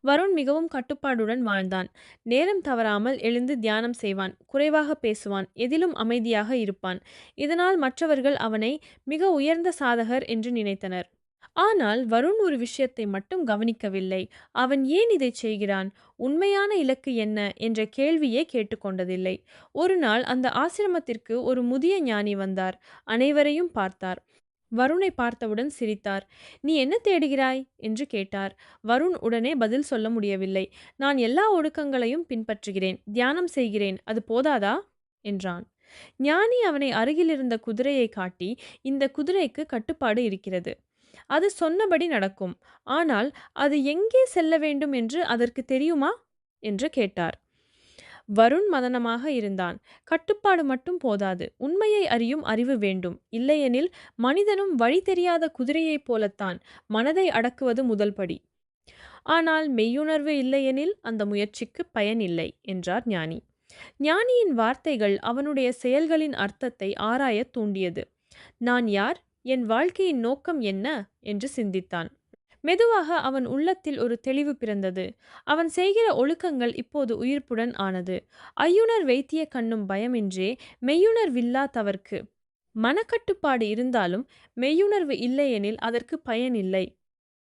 வருண் மிகவும் கட்டுப்பாடுடன் வாழ்ந்தான். நேரம் தவறாமல் எழுந்து தியானம் செய்வான், குறைவாக பேசுவான், எதிலும் அமைதியாக இருப்பான். இதனால் மற்றவர்கள் அவனை மிக உயர்ந்த சாதகர் என்று நினைத்தனர். ஆனால் வருண் ஒரு விஷயத்தை மட்டும் கவனிக்கவில்லை. அவன் ஏன் இதைச் செய்கிறான், உண்மையான இலக்கு என்ன என்ற கேள்வியே கேட்டுக்கொண்டதில்லை. ஒரு நாள் அந்த ஆசிரமத்திற்கு ஒரு முதிய ஞானி வந்தார். அனைவரையும் பார்த்தார். வருணை பார்த்தவுடன் சிரித்தார். "நீ என்ன தேடுகிறாய்?" என்று கேட்டார். வருண் உடனே பதில் சொல்ல முடியவில்லை. "நான் எல்லா ஒழுக்கங்களையும் பின்பற்றுகிறேன், தியானம் செய்கிறேன். அது போதாதா?" என்றான். ஞானி அவனை அருகிலிருந்த குதிரையை காட்டி, "இந்த குதிரைக்கு கட்டுப்பாடு இருக்கிறது. அது சொன்னபடி நடக்கும். ஆனால் அது எங்கே செல்ல வேண்டும் என்று அதற்கு தெரியுமா?" என்று கேட்டார். வருண் மதனமாக இருந்தான். கட்டுப்பாடு மட்டும் போதாது, உண்மையை அறியும் அறிவு வேண்டும். இல்லையெனில் மனிதனும் வழி தெரியாத குதிரையைப் போலத்தான். மனதை அடக்குவது முதல் படி. ஆனால் மெய்யுணர்வு இல்லையெனில் அந்த முயற்சிக்கு பயன் இல்லை என்றார் ஞானி. ஞானியின் வார்த்தைகள் அவனுடைய செயல்களின் அர்த்தத்தை ஆராயத் தூண்டியது. "நான் யார்? என் வாழ்க்கையின் நோக்கம் என்ன?" என்று சிந்தித்தான். மெதுவாக அவன் உள்ளத்தில் ஒரு தெளிவு பிறந்தது. அவன் செய்கிற ஒழுக்கங்கள் இப்போது உயிர்ப்புடன் ஆனது. ஐயுணர் வைத்திய கண்ணும் பயமின்றே மெய்யுணர்வில்லா தவர்க்கு. மனக்கட்டுப்பாடு இருந்தாலும் மெய்யுணர்வு இல்லையெனில் அதற்கு பயனில்லை.